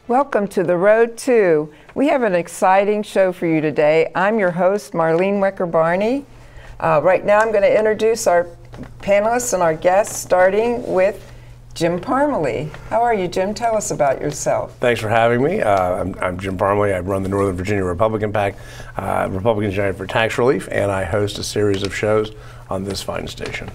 Welcome to The Road To. We have an exciting show for you today. I'm your host, Marlene Wecker-Barney. Right now I'm going to introduce our panelists and our guests, starting with Jim Parmalee. How are you, Jim? Tell us about yourself. Thanks for having me. I'm Jim Parmalee. I run the Northern Virginia Republican PAC, Republicans United for Tax Relief, and I host a series of shows on this fine station.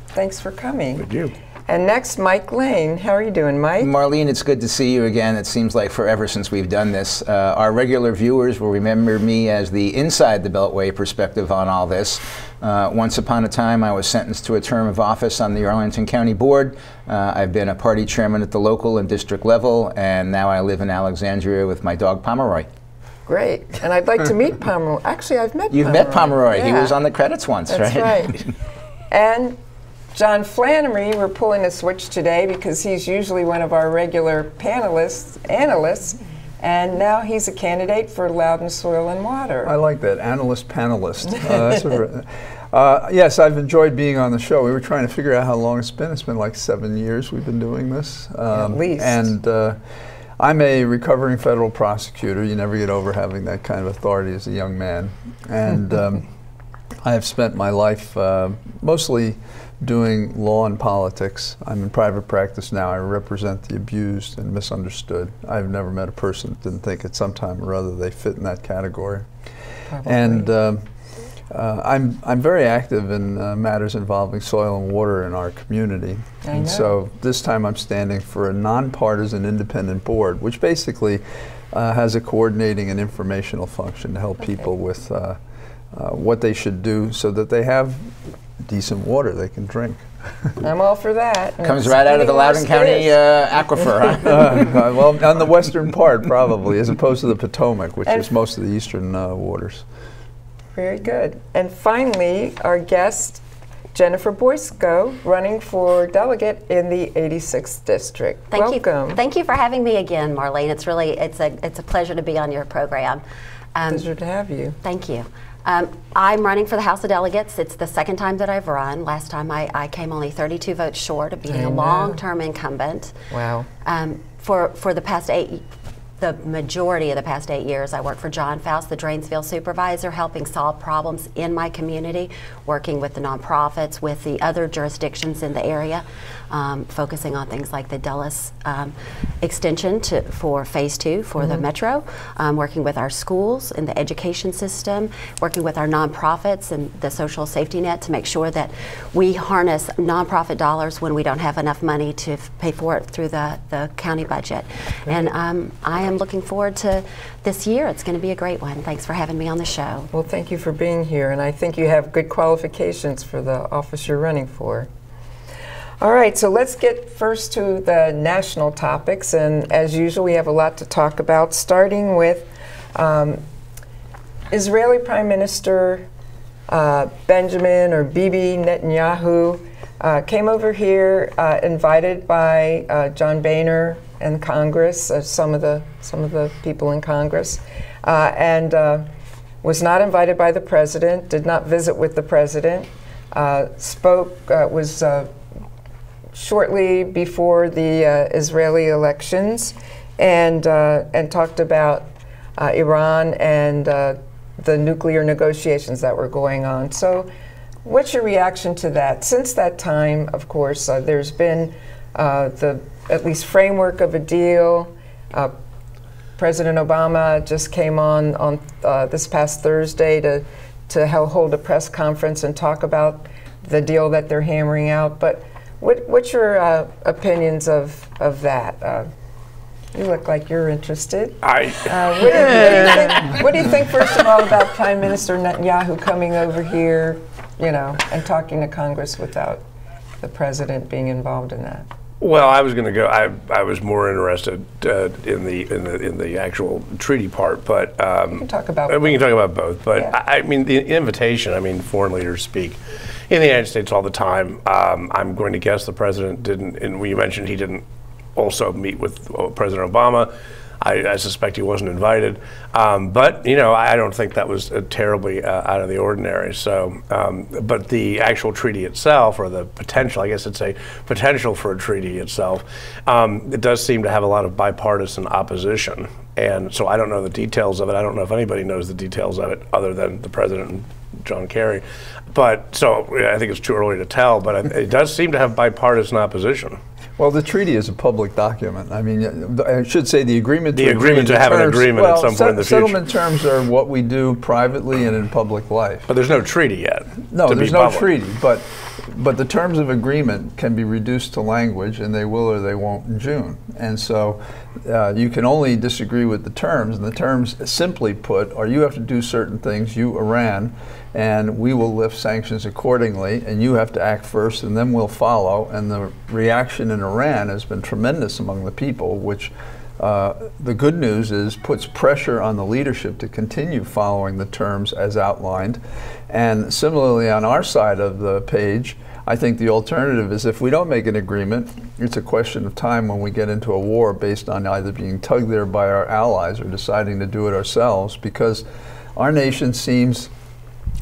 Thanks for coming. Thank you. And next, Mike Lane. How are you doing, Mike? Marlene, it's good to see you again. It seems like forever since we've done this. Our regular viewers will remember me as the inside the Beltway perspective on all this. Once upon a time, I was sentenced to a term of office on the Arlington County Board. I've been a party chairman at the local and district level, and now I live in Alexandria with my dog Pomeroy. Great. And I'd like to meet Pomeroy. Actually, I've met You've Pomeroy. met Pomeroy. Yeah. He was on the credits once, That's right. And John Flannery, we're pulling a switch today because he's usually one of our regular panelists, analysts, and now he's a candidate for Loudoun Soil and Water. I like that, analyst, panelist. Yes, I've enjoyed being on the show. We were trying to figure out how long it's been. It's been like 7 years we've been doing this. At least. And I'm a recovering federal prosecutor. You never get over having that kind of authority as a young man. And I have spent my life mostly doing law and politics. I'm in private practice now. I represent the abused and misunderstood. I've never met a person that didn't think at some time or other they fit in that category. Probably. And I'm very active in matters involving soil and water in our community. And so this time I'm standing for a nonpartisan independent board, which basically has a coordinating and informational function to help people with what they should do so that they have decent water they can drink. I'm all for that. Comes right out of the Loudoun County aquifer, huh? Well, on the western part, probably, as opposed to the Potomac, which is most of the eastern waters. Very good. And finally, our guest, Jennifer Boysko, running for delegate in the 86th district. Welcome. Thank you for having me again, Marlene. It's really it's a pleasure to be on your program. Pleasure to have you. Thank you. I'm running for the House of Delegates. It's the second time that I've run. Last time I came only 32 votes short of being a long-term incumbent. Wow. For the past the majority of the past 8 years, I worked for John Faust, the Drainsville supervisor, helping solve problems in my community, working with the nonprofits, with the other jurisdictions in the area, focusing on things like the Dulles extension for Phase 2 for the Metro, working with our schools in the education system, working with our nonprofits and the social safety net to make sure that we harness nonprofit dollars when we don't have enough money to pay for it through the county budget. And I am looking forward to this year. It's going to be a great one. Thanks for having me on the show. Well, thank you for being here, and I think you have good qualifications for the office you're running for. All right, so let's get first to the national topics, and as usual, we have a lot to talk about, starting with Israeli Prime Minister Benjamin or Bibi Netanyahu came over here, invited by John Boehner and Congress, some of the people in Congress, and was not invited by the president, did not visit with the president, was shortly before the Israeli elections, and talked about Iran and the nuclear negotiations that were going on. So what's your reaction to that? Since that time, of course, there's been the at least framework of a deal. President Obama just came on this past Thursday to hold a press conference and talk about the deal that they're hammering out. But what's your opinions of that? You look like you're interested. What do you think, first of all, about Prime Minister Netanyahu coming over here, and talking to Congress without the president being involved in that? Well, I was going to go. I was more interested in the actual treaty part, but we can talk about both. But yeah. I mean, the invitation. I mean, foreign leaders speak in the United States all the time. I'm going to guess the president didn't. And you mentioned he didn't also meet with President Obama. I suspect he wasn't invited. But, you know, I don't think that was terribly out of the ordinary. So, but the actual treaty itself, or the potential, I guess it's a potential for a treaty itself, it does seem to have a lot of bipartisan opposition. And so I don't know the details of it. I don't know if anybody knows the details of it other than the president and John Kerry. But so I think it's too early to tell, but it does seem to have bipartisan opposition. Well, the treaty is a public document. I mean, I should say the agreement to have an agreement at some point in the future. Settlement terms are what we do privately and in public life. But there's no treaty yet. No, there's no treaty. But the terms of agreement can be reduced to language, and they will or they won't in June. And so you can only disagree with the terms. And the terms, simply put, are you have to do certain things, you, Iran, and we will lift sanctions accordingly, and you have to act first, and then we'll follow. And the reaction in Iran has been tremendous among the people, which the good news is puts pressure on the leadership to continue following the terms as outlined. And similarly, on our side of the page, I think the alternative is if we don't make an agreement, it's a question of time when we get into a war based on either being tugged there by our allies or deciding to do it ourselves, because our nation seems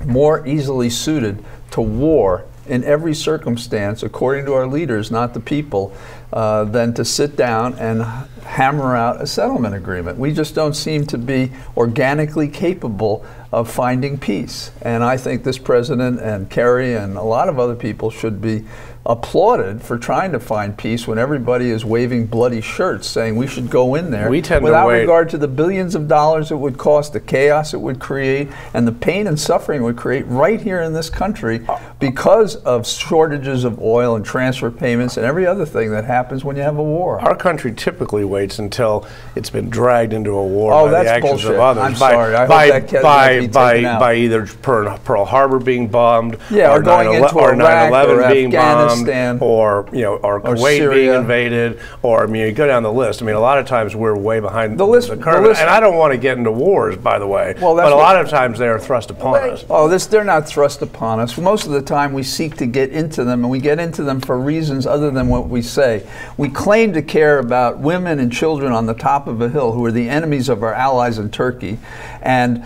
more easily suited to war in every circumstance, according to our leaders, not the people, than to sit down and hammer out a settlement agreement. We just don't seem to be organically capable of finding peace. And I think this president and Kerry and a lot of other people should be applauded for trying to find peace when everybody is waving bloody shirts saying we should go in there without regard to the billions of dollars it would cost, the chaos it would create, and the pain and suffering it would create right here in this country because of shortages of oil and transfer payments and every other thing that happens when you have a war. Our country typically waits until it's been dragged into a war by the actions bullshit. of others. I'm sorry. I hope that by either Pearl Harbor being bombed, or going into or Iraq, 9/11 or being bombed, Afghanistan, or Kuwait being invaded, or I mean, you go down the list. I mean, a lot of times we're way behind the curve, and I don't want to get into wars, by the way. Well, but a lot of times they are thrust upon us. Oh, they're not thrust upon us. Most of the time we seek to get into them, and we get into them for reasons other than what we say. We claim to care about women and children on the top of a hill who are the enemies of our allies in Turkey, and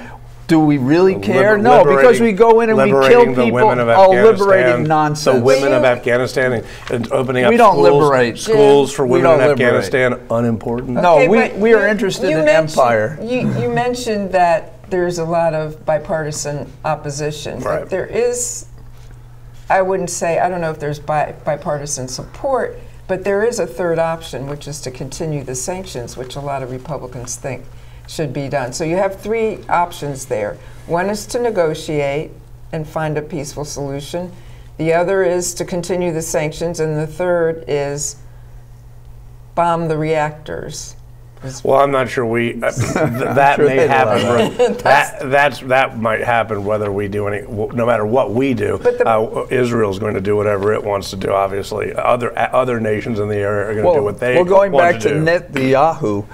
do we really care? No, because we go in and we kill people. Liberating nonsense. The women of Afghanistan and opening up we don't liberate schools for women in Afghanistan. Unimportant. No, we are interested in empire. You mentioned that there's a lot of bipartisan opposition. Right. There is, I wouldn't say, I don't know if there's bipartisan support, but there is a third option, which is to continue the sanctions, which a lot of Republicans think should be done. So you have three options there. One is to negotiate and find a peaceful solution. The other is to continue the sanctions, and the third is bomb the reactors. Well, I'm not sure that may happen. That might happen whether we do no matter what we do. Israel's going to do whatever it wants to do. Obviously, other nations in the area are going to do what they want to do. Well, going back to Netanyahu,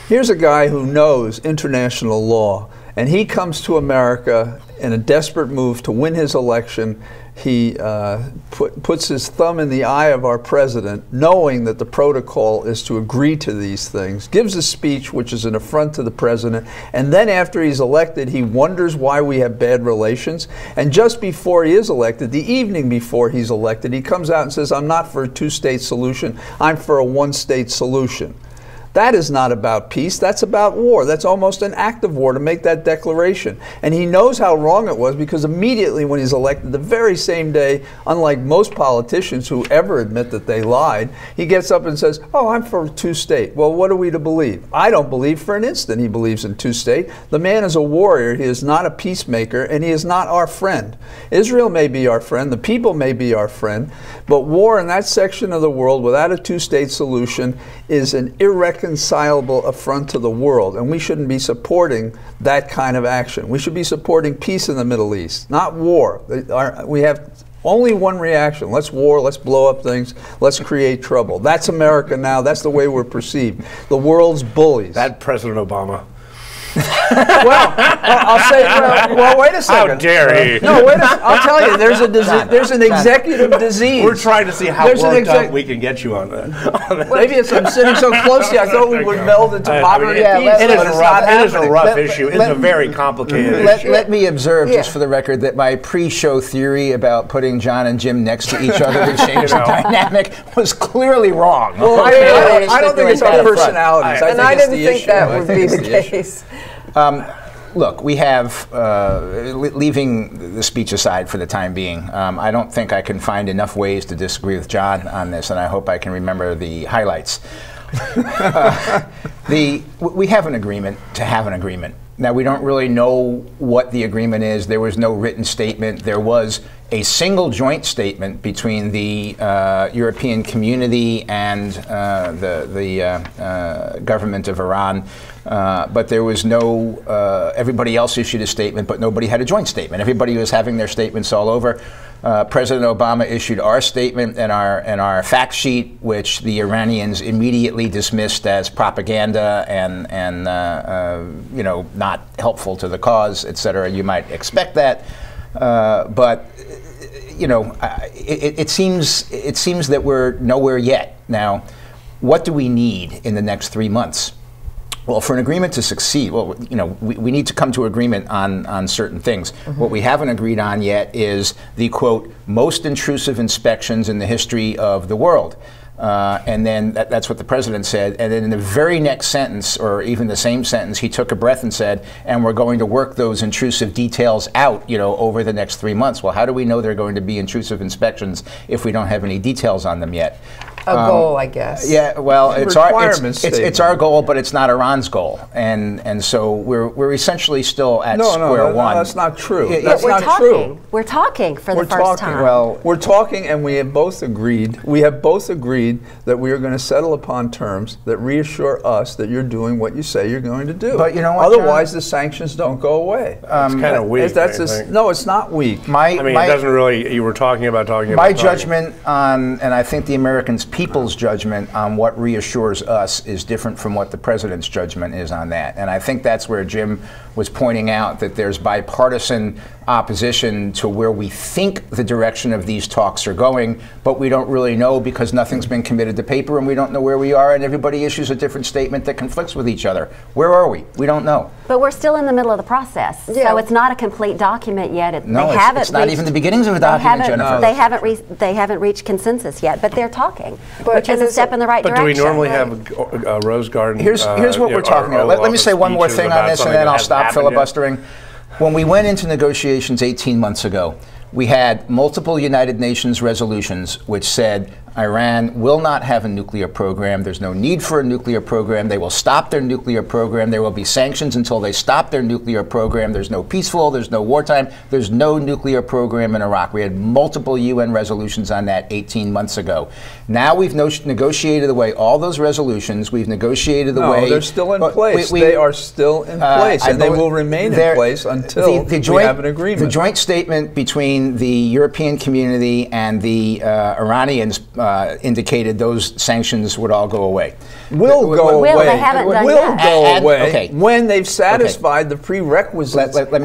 here's a guy who knows international law, and he comes to America in a desperate move to win his election. He puts his thumb in the eye of our president, knowing that the protocol is to agree to these things, gives a speech which is an affront to the president, and then after he's elected, he wonders why we have bad relations. And just before he is elected, the evening before he's elected, he comes out and says, I'm not for a two-state solution, I'm for a one-state solution. That is not about peace, that's about war. That's almost an act of war to make that declaration. And he knows how wrong it was, because immediately when he's elected, the very same day, unlike most politicians who ever admit that they lied, he gets up and says, oh, I'm for two-state. Well, what are we to believe? I don't believe for an instant he believes in two-state. The man is a warrior, he is not a peacemaker, and he is not our friend. Israel may be our friend, the people may be our friend, but war in that section of the world without a two-state solution is an irreconcilable affront to the world, and we shouldn't be supporting that kind of action. We should be supporting peace in the Middle East, not war. We have only one reaction. Let's war, let's blow up things, let's create trouble. That's America now, that's the way we're perceived. The world's bullies. That President Obama. I'll say. Well, wait a second. How dare he? No, wait. I'll tell you. There's a disease. There's an executive disease. We're trying to see how worked up we can get you on that. Maybe it's I'm sitting so closely. I thought we would meld into poverty and peace. It is a rough issue. It's a very complicated issue. Let me observe, just for the record, that my pre-show theory about putting John and Jim next to each other to change the dynamic was clearly wrong. Well, I don't think it's our personalities. And I didn't think that would be the case. Look, we have, leaving the speech aside for the time being, I don't think I can find enough ways to disagree with John on this, and I hope I can remember the highlights. We have an agreement to have an agreement. Now, we don't really know what the agreement is. There was no written statement. There was a single joint statement between the European community and the government of Iran. But there was no, everybody else issued a statement, but nobody had a joint statement. Everybody was having their statements all over. President Obama issued our statement and our fact sheet, which the Iranians immediately dismissed as propaganda and you know, not helpful to the cause, et cetera. You might expect that, but you know, it seems that we're nowhere yet. Now, what do we need in the next 3 months? Well, for an agreement to succeed, well, you know, we need to come to agreement on certain things. Mm-hmm. What we haven't agreed on yet is the, quote, most intrusive inspections in the history of the world. And then that's what the president said. And then in the very next sentence, or even the same sentence, he took a breath and said, and we're going to work those intrusive details out, you know, over the next 3 months. Well, how do we know they're going to be intrusive inspections if we don't have any details on them yet? A goal, I guess. Yeah, well, it's our goal, but it's not Iran's goal, and so we're essentially still at square one. No, that's not true. That's not true. We're talking for the first time. Well, we're talking, and we have both agreed. We have both agreed that we are going to settle upon terms that reassure us that you're doing what you say you're going to do. But you know what, otherwise, the sanctions don't go away. It's kind of weak. No, it's not weak. It doesn't really. You were talking about. My judgment on, and I think the Americans' people's judgment on what reassures us is different from what the president's judgment is on that. And I think that's where Jim was pointing out that there's bipartisan opposition to where we think the direction of these talks are going, but we don't really know because nothing's been committed to paper and we don't know where we are, and everybody issues a different statement that conflicts with each other. Where are we? We don't know. But we're still in the middle of the process, so it's not a complete document yet. It's not even the beginnings of a document, Jennifer. They haven't reached consensus yet, but they're talking, which is a step in the right direction. But do we normally have a Rose Garden? Here's what we're talking about. Let me say one more thing on this, and then I'll stop filibustering. When we went into negotiations 18 months ago, we had multiple United Nations resolutions which said Iran will not have a nuclear program. There's no need for a nuclear program. They will stop their nuclear program. There will be sanctions until they stop their nuclear program. There's no peaceful, there's no wartime, there's no nuclear program in Iraq. We had multiple UN resolutions on that 18 months ago. Now we've negotiated away all those resolutions. We've negotiated away. They're still in place. They are still in place, and they will remain in place until we have an agreement. The joint statement between the European community and the Iranians indicated those sanctions would all go away. Will go away. They haven't done yet. Go away when they've satisfied the prerequisites let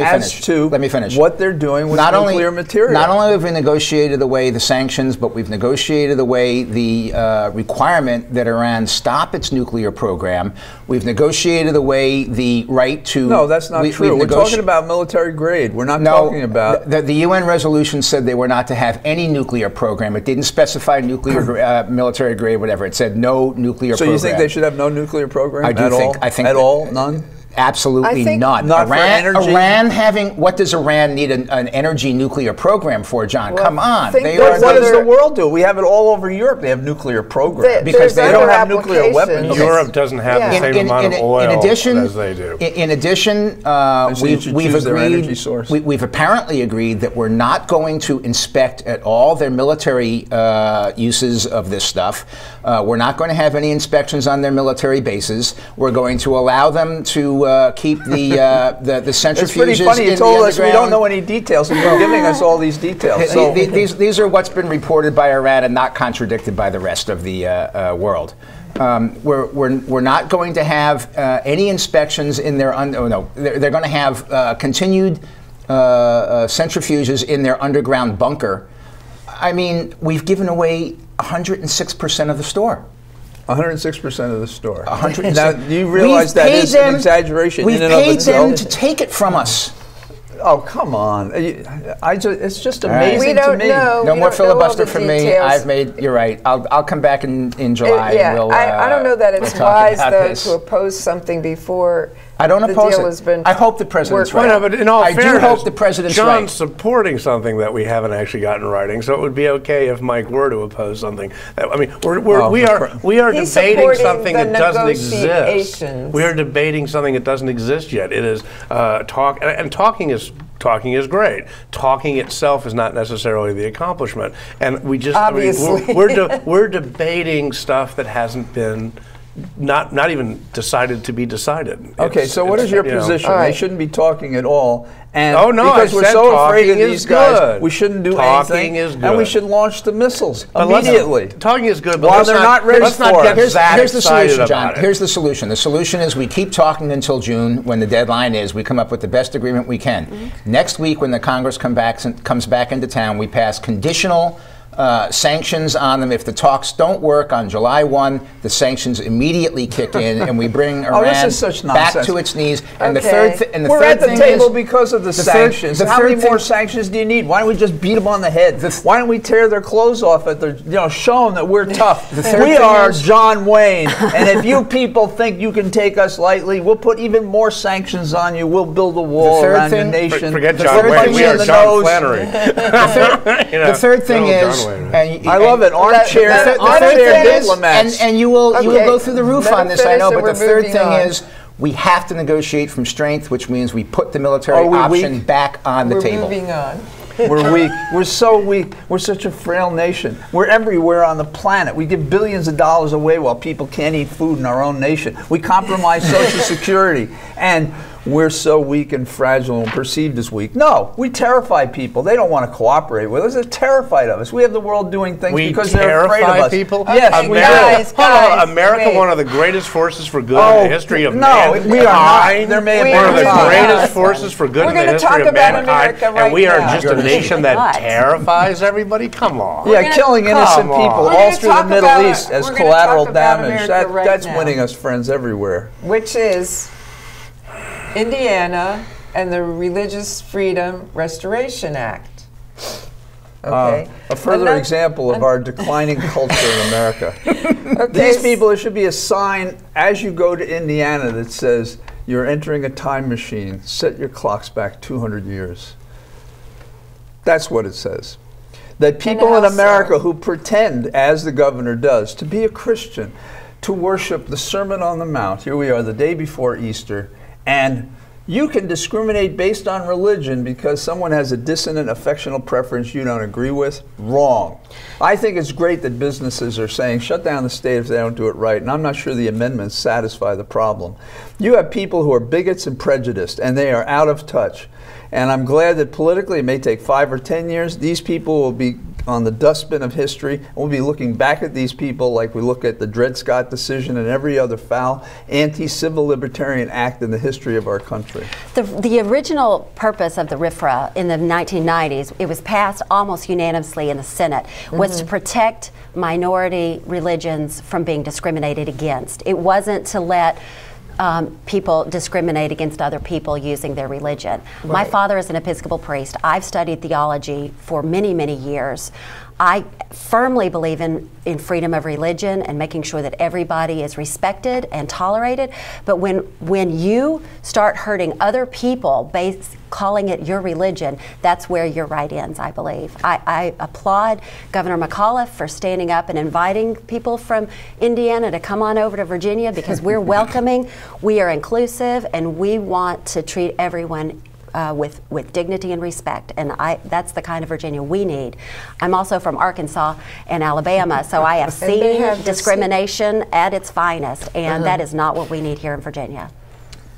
me finish. What they're doing with nuclear material. Not only have we negotiated away the sanctions, but we've negotiated away the requirement that Iran stop its nuclear program. We've negotiated away the right to... No, that's not true. We're talking about military grade. We're not talking about... The UN resolution said they were not to have any nuclear program. It didn't specify nuclear military grade, whatever. It said no nuclear program. So you think they should have no nuclear program I think at all? None? Absolutely none. Not for energy. Iran having, what does Iran need an energy nuclear program for, John? Come on. What does the world do? We have it all over Europe. They have nuclear programs. Because they don't have nuclear weapons. Europe doesn't have the same amount of oil as they do. In addition, we've apparently agreed that we're not going to inspect at all their military uses of this stuff. We're not going to have any inspections on their military bases. We're going to allow them to keep the centrifuges. It's pretty funny. You told us we don't know any details, and you're giving us all these details. So these are what's been reported by Iran and not contradicted by the rest of the world. We're not going to have any inspections in their they're going to have continued centrifuges in their underground bunker. I mean, we've given away 106% of the store. 106% of the store. 106. Now, do you realize that is an exaggeration We've in and of paid itself? them to take it from us. Oh, come on. It's just right. amazing We don't to me. know. No We more don't know all filibuster the for me. details. You're right. I'll come back in July. Yeah, and we'll, I don't know that it's we'll talk wise, about though, this. to oppose something before I don't the oppose deal has it. been I hope the president's worked right. out. Well, no, but in all I fairness, do hope the president's John's right. supporting something that we haven't actually gotten in writing, so it would be okay if Mike were to oppose something. I mean, we are He's debating supporting something the that doesn't exist. negotiations. We are debating something that doesn't exist yet. It is talk, and talking is great. Talking itself is not necessarily the accomplishment, and we just Obviously. I mean, we're debating stuff that hasn't been. Not even decided to be decided. Okay, so what is your position? All right. They shouldn't be talking at all. And Oh, no, because I we're said so afraid of talking these is guys, good. we shouldn't do Talking anything. is And we good. should launch the missiles But let's- immediately. Talking is good, but While let's they're not ready let's not for get it. that Here's the excited solution, John. about it. Here's the solution. The solution is we keep talking until June, when the deadline is. We come up with the best agreement we can. Next week, when the Congress comes back into town, we pass conditional sanctions on them. If the talks don't work on July 1, the sanctions immediately kick in, and we bring Iran this is such back nonsense. to its knees. And Okay. We're third at the thing table is, because of the third- sanctions. the How third many thing- more sanctions do you need? Why don't we just beat them on the head? Why don't we tear their clothes off at their, show them that we're tough? third We thing are is- John Wayne, and if you people think you can take us lightly, we'll put even more sanctions on you. We'll build a wall third around thing- your nation. Forget The John third Wayne. thing We are in the John nose. Flannery. the third thing Good old is, John Wayne, right? and I love it. Armchair, let armchair him finish. diplomats. And you will Okay, go through the roof let on him this, I finish know. and But the we're third moving thing on. is we have to negotiate from strength, which means we put the military Are we option weak? back on the We're table. moving on. We're weak. We're so weak. We're such a frail nation. We're everywhere on the planet. We give billions of dollars away while people can't eat food in our own nation. We compromise Social Security. And we're so weak and fragile and perceived as weak. No, we terrify people. They don't want to cooperate with us. They're terrified of us. We have the world doing things We because they're afraid of terrify us. people. Yes, Okay, we guys, do. Hold on, guys, America, wait. one of the greatest forces for good Oh, in the history of no, mankind. we are not. There may have been one of the times. greatest forces for good We're in the gonna history talk of about mankind, America right and we are now. just a nation that What? terrifies everybody. Come on. Yeah, gonna- killing innocent come on. people We're all gonna through the talk Middle about- East as we're gonna collateral talk about damage. America right That's now. winning us friends everywhere. Which is Indiana and the Religious Freedom Restoration Act. Okay. A further Ano- example of our declining culture in America. Okay. These people, there should be a sign as you go to Indiana that says, you're entering a time machine. Set your clocks back 200 years. That's what it says. That people in how so? America who pretend, as the governor does, to be a Christian, to worship the Sermon on the Mount. Here we are the day before Easter, and you can discriminate based on religion because someone has a dissonant affectional preference you don't agree with. Wrong. I think it's great that businesses are saying shut down the state if they don't do it right, and I'm not sure the amendments satisfy the problem. You have people who are bigots and prejudiced, and they are out of touch. And I'm glad that politically, it may take 5 or 10 years, these people will be on the dustbin of history. We'll be looking back at these people like we look at the Dred Scott decision and every other foul anti-civil libertarian act in the history of our country. The original purpose of the RFRA in the 1990s, it was passed almost unanimously in the Senate, was to protect minority religions from being discriminated against. It wasn't to let people discriminate against other people using their religion. Right. My father is an Episcopal priest. I've studied theology for many, many years. I firmly believe in freedom of religion and making sure that everybody is respected and tolerated. But when you start hurting other people, calling it your religion, that's where your right ends, I believe. I applaud Governor McAuliffe for standing up and inviting people from Indiana to come on over to Virginia because we're welcoming, we are inclusive, and we want to treat everyone with dignity and respect, and that's the kind of Virginia we need. I'm also from Arkansas and Alabama, so I have seen discrimination at its finest, and that is not what we need here in Virginia.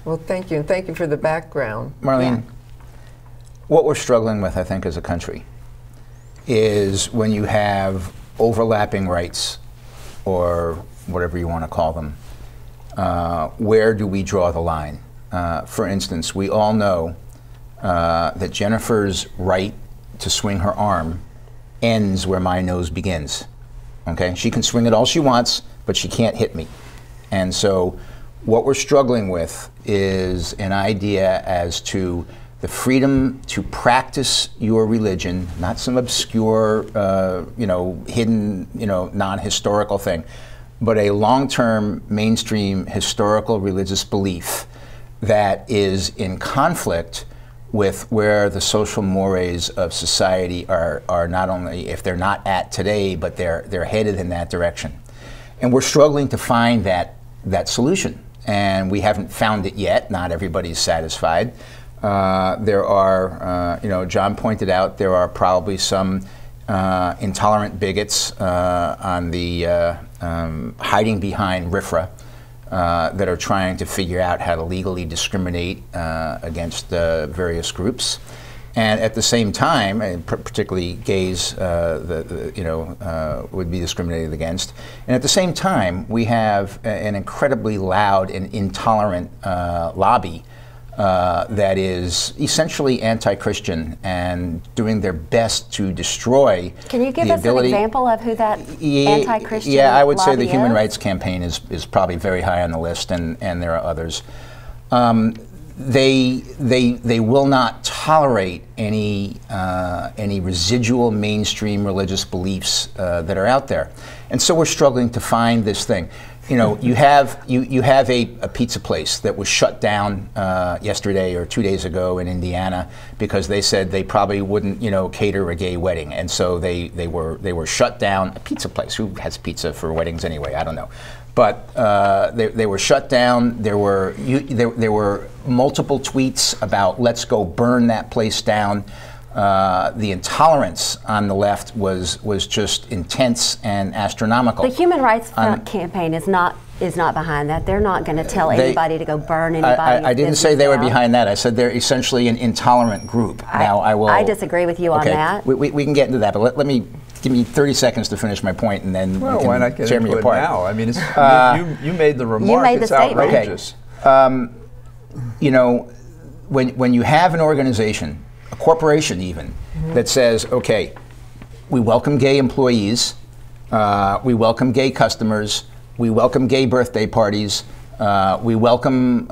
Well, thank you, and thank you for the background. Marlene, what we're struggling with, I think, as a country, is when you have overlapping rights or whatever you want to call them, where do we draw the line? For instance, we all know that Jennifer's right to swing her arm ends where my nose begins. Okay, she can swing it all she wants, but she can't hit me. And so what we're struggling with is an idea as to the freedom to practice your religion, not some obscure, hidden, non-historical thing, but a long-term mainstream historical religious belief that is in conflict with where the social mores of society are not only, if they're not at today, but they're headed in that direction. And we're struggling to find that solution. And we haven't found it yet. Not everybody's satisfied. There are, John pointed out, there are probably some intolerant bigots on the hiding behind RFRA that are trying to figure out how to legally discriminate against various groups. And at the same time, and particularly gays, would be discriminated against. And at the same time, we have an incredibly loud and intolerant lobby that is essentially anti-Christian and doing their best to destroy. Can you give us an example of who that anti-Christian lobby is? Yeah, I would say the Human Rights Campaign is probably very high on the list, and there are others. They will not tolerate any residual mainstream religious beliefs that are out there, and so we're struggling to find this thing. You have a pizza place that was shut down yesterday or 2 days ago in Indiana because they said they probably wouldn't cater a gay wedding, and so they were shut down. A pizza place, who has pizza for weddings anyway? I don't know. But they were shut down. There were multiple tweets about let's go burn that place down. The intolerance on the left was just intense and astronomical. The Human Rights Campaign is not behind that. They're not going to tell anybody to go burn anybody. I didn't say they were behind that. I said they're essentially an intolerant group. I disagree with you on that. We can get into that, but let me. Give me 30 seconds to finish my point, and then you can why not get tear into me it apart. now? I mean, you made the remark. You made the statement. Outrageous. Okay. When you have an organization, a corporation even, that says, okay, we welcome gay employees, we welcome gay customers, we welcome gay birthday parties, we welcome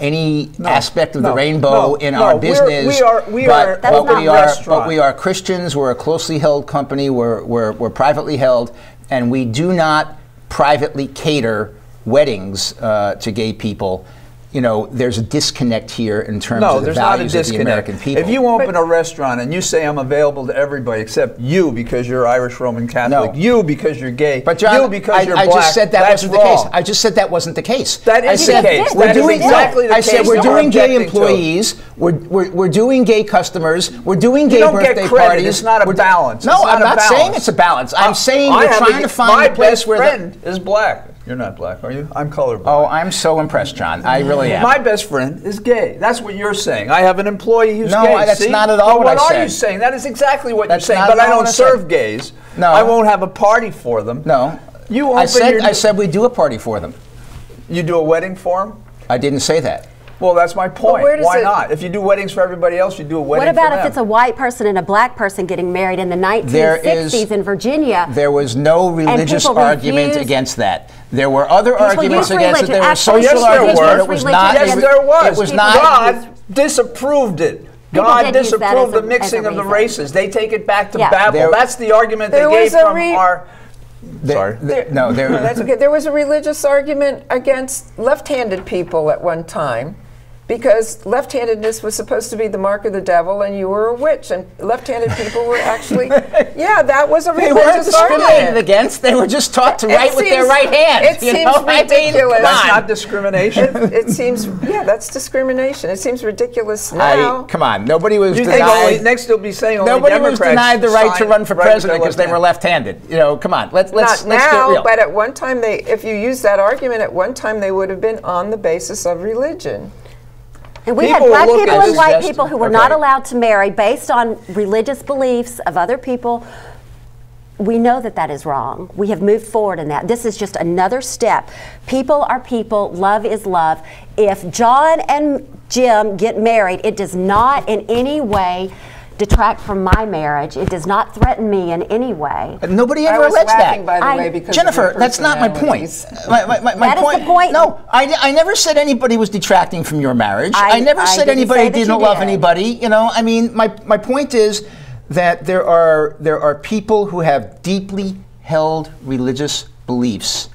any aspect of the rainbow in our business. But we are Christians. We're a closely held company. We're privately held, and we do not privately cater weddings to gay people. There's a disconnect here in terms of the values of the American people. If you open a restaurant and you say I'm available to everybody except you because you're Irish Roman Catholic, you because you're gay, but John, you because you're black, just said that wasn't the case. wrong. I just said that wasn't the case. That is the case. We're That is doing exactly the case. I said we're that doing gay objecting employees. We're doing gay customers. We're doing gay You don't birthday get credit. parties. It's not a balance. No, It's not I'm a not balance. saying it's a balance. I'm saying we're trying to find a place where my best friend is black. You're not black, are you? I'm colorblind. Oh, I'm so impressed, John. I really am. My best friend is gay. That's what you're saying. I have an employee who's gay. No, that's See? not at all what I What said. are you saying? That is exactly what That's you're saying. not But at I all don't what I said. serve gays. No. I won't have a party for them. No. You I open said we do a party for them. You do a wedding for them? I didn't say that. Well, that's my point. where does Why it- not? If you do weddings for everybody else, you do a wedding What about for if them. it's a white person and a black person getting married in the 1960s in Virginia? There was no religious people argument refuse- against that. There were other People arguments use against it. religion. There were Actually, social yes, there arguments, were. but it was not. Yes, there was. It was not. God disapproved it. God did use that disapproved as the a mixing of the reason. races. They take it back to Yeah. Babel. That's the argument they There gave was a from our... Sorry. That's okay. There was a religious argument against left-handed people at one time, because left-handedness was supposed to be the mark of the devil, and you were a witch, and left-handed people were actually, that was a They weren't religious discriminated argument. against. They were just taught to It write with their seems- right hand. it seems ridiculous. That's not discrimination. It seems, that's discrimination. It seems ridiculous now. Come on, nobody was You think denied. next they'll be saying only Nobody Democrats was denied the right to run for right with president their because they were left-handed. Come on, let's Not get now, real. but at one time, if you use that argument, at one time they would have been on the basis of religion. And we had People black look people at and white suggestion- people who were okay. not allowed to marry based on religious beliefs of other people. we know that that is wrong. We have moved forward in that. This is just another step. People are people. Love is love. If John and Jim get married, it does not in any way detract from my marriage. It does not threaten me in any way. Nobody ever alleged that. By the way, because Jennifer, that's not my point. My That point. is the point. No, I never said anybody was detracting from your marriage. I never said didn't anybody say that you didn't love did. anybody. You know, I mean, my point is that there are people who have deeply held religious beliefs.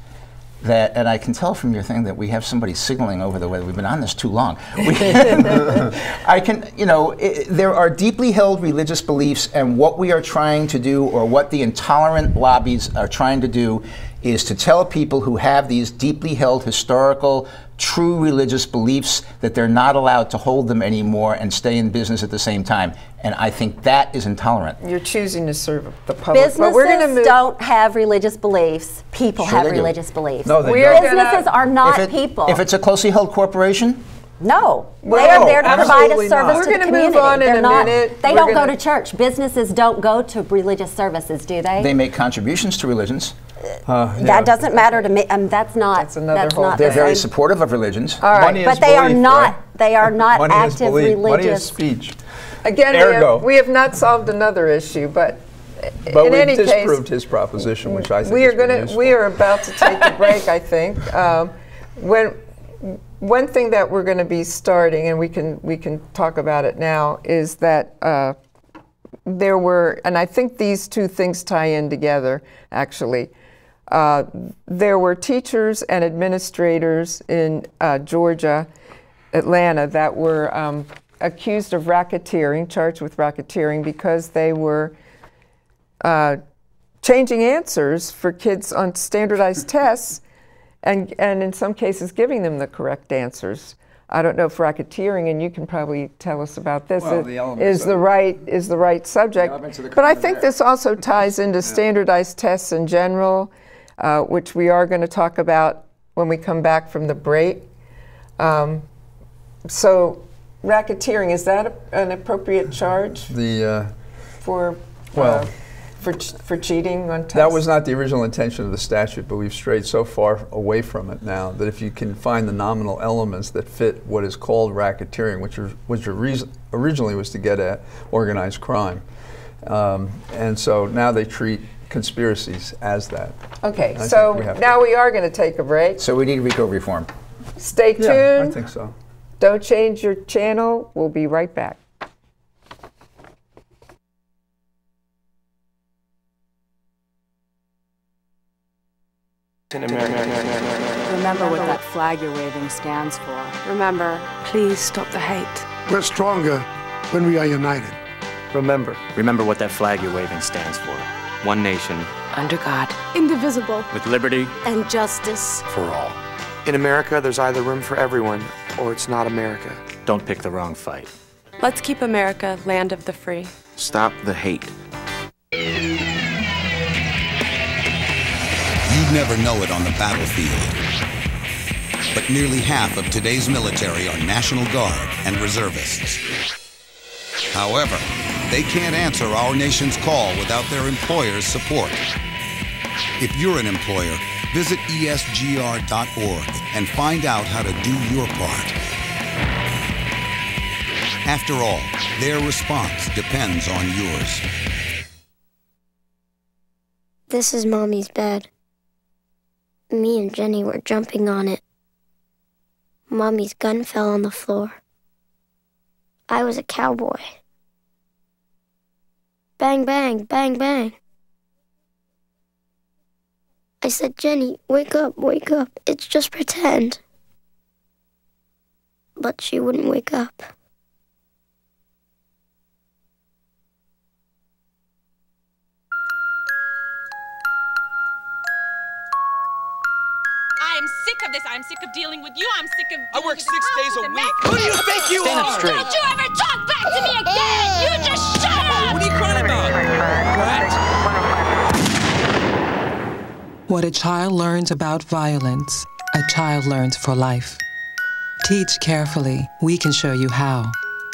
That, and I can tell from your thing that we have somebody signaling over the way. We've been on this too long. I can, you know, there are deeply held religious beliefs, and what we are trying to do, or what the intolerant lobbies are trying to do, is to tell people who have these deeply held historical, true religious beliefs that they're not allowed to hold them anymore and stay in business at the same time. And I think that is intolerant. You're choosing to serve the public. Businesses but we're going to move. don't have religious beliefs. People Sure have they do. religious beliefs. No, they We're don't. Businesses are not people. If it's a closely held corporation, No, Well, they are there to provide a absolutely service not. to We're the gonna move community. on in They're a not, minute. They We're don't go gonna- to church. Businesses don't go to religious services, do they? they make contributions to religions. Yeah. That doesn't matter to me. That's not. That's another whole not They're the very same. supportive of religions. All right. Money is But they are belief, not. right? They are not Money is active belief. Money is religious. speech. Again, Ergo. we have not solved another issue, but But in we any case, disproved his proposition, which I think we are is pretty going to. useful. We are about to take a break. I think. One thing that we're going to be starting, and we can talk about it now, is that there were, and I think these two things tie in together. Actually, there were teachers and administrators in Georgia, Atlanta, that were accused of racketeering, charged with racketeering, because they were changing answers for kids on standardized tests, and in some cases giving them the correct answers. I don't know if racketeering, and you can probably tell us about this, Well, the elements is of the it. right subject. elements of the But I crime are think there. this also ties into standardized tests in general, which we are going to talk about when we come back from the break. So racketeering, is that an appropriate charge for Well, for cheating on tests? that was not the original intention of the statute, but we've strayed so far away from it now that if you can find the nominal elements that fit what is called racketeering, which originally was to get at organized crime, and so now they treat conspiracies as that. Okay, I so think we have to- now we are going to take a break. So we need RICO reform. Stay tuned. Yeah, I think so. Don't change your channel. We'll be right back. Remember what that flag you're waving stands for. Remember, please stop the hate. We're stronger when we are united. Remember what that flag you're waving stands for. One nation, Under God. Indivisible. with liberty. And justice. For all. In America, there's either room for everyone, or it's not America. Don't pick the wrong fight. Let's keep America land of the free. Stop the hate. You'd never know it on the battlefield. But nearly half of today's military are National Guard and reservists. However, they can't answer our nation's call without their employer's support. If you're an employer, visit esgr.org and find out how to do your part. After all, their response depends on yours. This is Mommy's bed. Me and Jenny were jumping on it. Mommy's gun fell on the floor. I was a cowboy. Bang, bang, bang, bang. I said, Jenny, wake up, it's just pretend. But she wouldn't wake up. I am sick of this. I'm sick of dealing with you. I'm sick of. I work 6 days a week. Who do you think you Stand are? up straight. Don't you ever talk back to me again! You just shut up! What are you crying about? What a child learns about violence, a child learns for life. Teach carefully. We can show you how.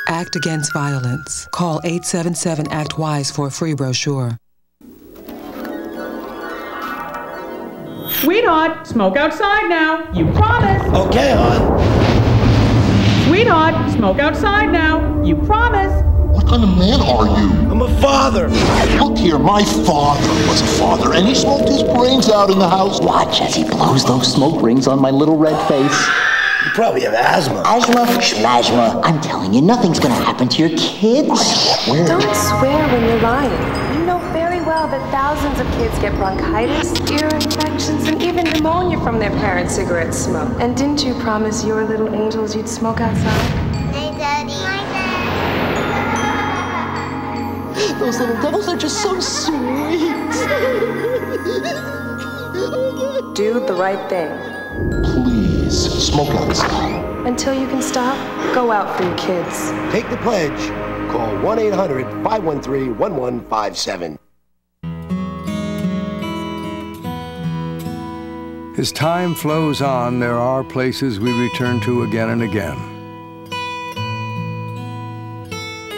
Act Against Violence. Call 877-ACT-WISE for a free brochure. Sweetheart, smoke outside now. You promise. Okay, hon. Sweetheart, smoke outside now. You promise. What kind of man are you? I'm a father. Look here, my father was a father, and he smoked his brains out in the house. Watch as he blows those smoke rings on my little red face. You probably have asthma. Asthma? Schmasthma. I'm telling you, nothing's gonna happen to your kids. Don't swear when you're lying. You know very well that thousands of kids get bronchitis, ear infections, and even pneumonia from their parents' cigarette smoke. And didn't you promise your little angels you'd smoke outside? Hey, Daddy. Those little devils are just so sweet. Do the right thing. Please, smoke outside. Until you can stop, go out for your kids. Take the pledge. Call 1-800-513-1157. As time flows on, there are places we return to again and again.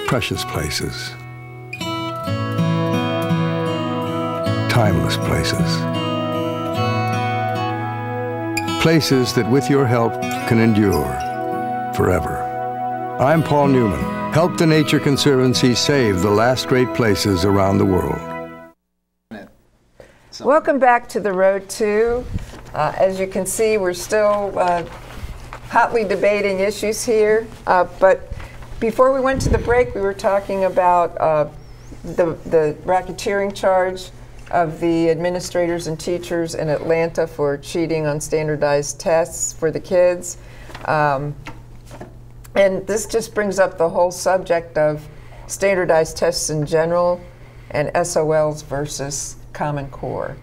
Precious places. Timeless places. Places that, with your help, can endure forever. I'm Paul Newman. Help the Nature Conservancy save the last great places around the world. Welcome back to The Road to. As you can see, we're still hotly debating issues here. But before we went to the break, we were talking about the racketeering charge of the administrators and teachers in Atlanta for cheating on standardized tests for the kids. And this just brings up the whole subject of standardized tests in general and SOLs versus Common Core.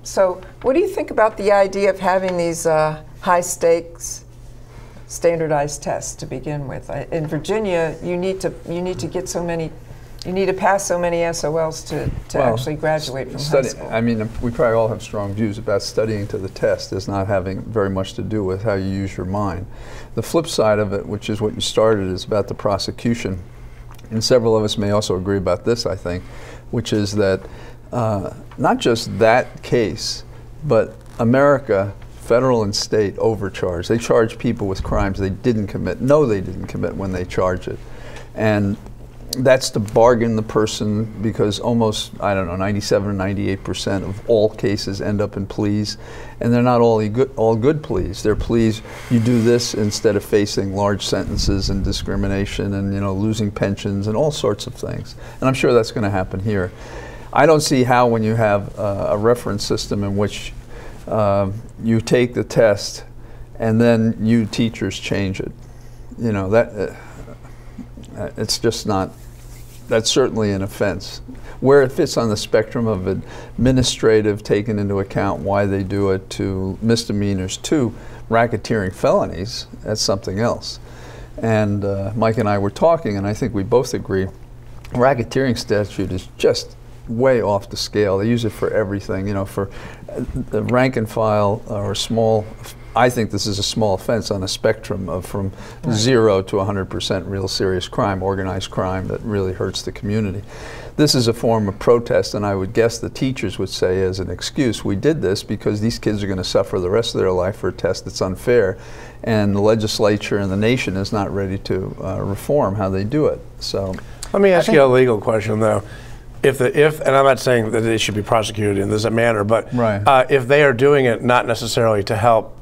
So what do you think about the idea of having these high stakes standardized tests to begin with? In Virginia, you need to get so many. You need to pass so many SOLs to actually graduate from high school. I mean, we probably all have strong views about studying to the test as not having very much to do with how you use your mind. The flip side of it, which is what you started, is about the prosecution. And several of us may also agree about this, I think, which is that not just that case, but America, federal and state, overcharge. They charge people with crimes they didn't commit. No, they didn't commit when they charge it. And that's to bargain the person, because almost, I don't know, 97 or 98% of all cases end up in pleas, and they're not all good pleas. They're pleas, you do this instead of facing large sentences and discrimination and, you know, losing pensions and all sorts of things. And I'm sure that's going to happen here. I don't see how, when you have a reference system in which you take the test and then you teachers change it, you know, that it's just not. That's certainly an offense. Where it fits on the spectrum of administrative, taking into account why they do it, to misdemeanors, to racketeering felonies, that's something else. And Mike and I were talking, and I think we both agree, racketeering statute is just way off the scale. They use it for everything, you know, for the rank and file or small. I think this is a small offense on a spectrum of from 0 to 100% real serious crime, organized crime that really hurts the community. This is a form of protest, and I would guess the teachers would say as an excuse, we did this because these kids are going to suffer the rest of their life for a test that's unfair, and the legislature and the nation is not ready to reform how they do it. So, let me ask you a legal question, though. And I'm not saying that they should be prosecuted in this manner, but if they are doing it not necessarily to help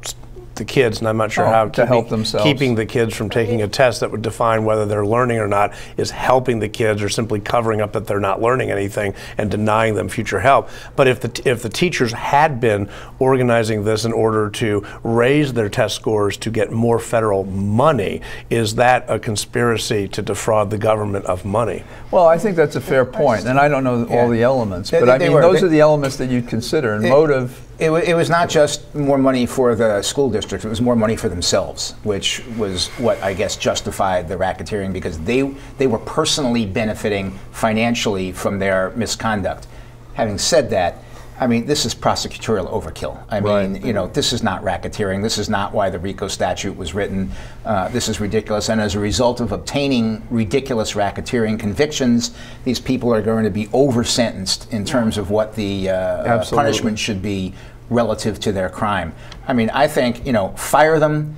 the kids, and I'm not sure how to help themselves, keeping the kids from taking a test that would define whether they're learning or not is helping the kids, or simply covering up that they're not learning anything and denying them future help. But if the teachers had been organizing this in order to raise their test scores to get more federal money, is that a conspiracy to defraud the government of money? Well, I think that's a fair point, and I don't know all the elements, but I mean, those are the elements that you'd consider, and motive. It was not just more money for the school district, it was more money for themselves, which was what I guess justified the racketeering, because they were personally benefiting financially from their misconduct. Having said that, I mean, this is prosecutorial overkill. I mean, you know, this is not racketeering. This is not why the RICO statute was written. This is ridiculous. And as a result of obtaining ridiculous racketeering convictions, these people are going to be over-sentenced in terms of what the punishment should be relative to their crime. I mean, I think, you know, fire them,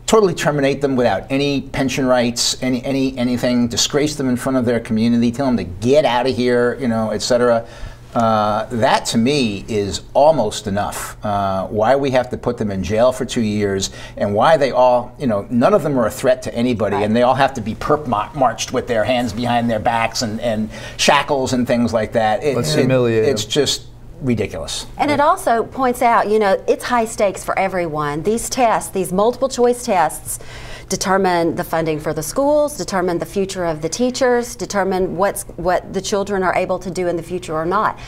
totally terminate them without any pension rights, anything, disgrace them in front of their community, tell them to get out of here, you know, et cetera. That to me is almost enough. Why we have to put them in jail for 2 years, and why they all, you know, none of them are a threat to anybody, and they all have to be marched with their hands behind their backs and shackles and things like that. It's just ridiculous. And it also points out, you know, it's high stakes for everyone. These tests, these multiple choice tests, determine the funding for the schools, determine the future of the teachers, determine what the children are able to do in the future or not.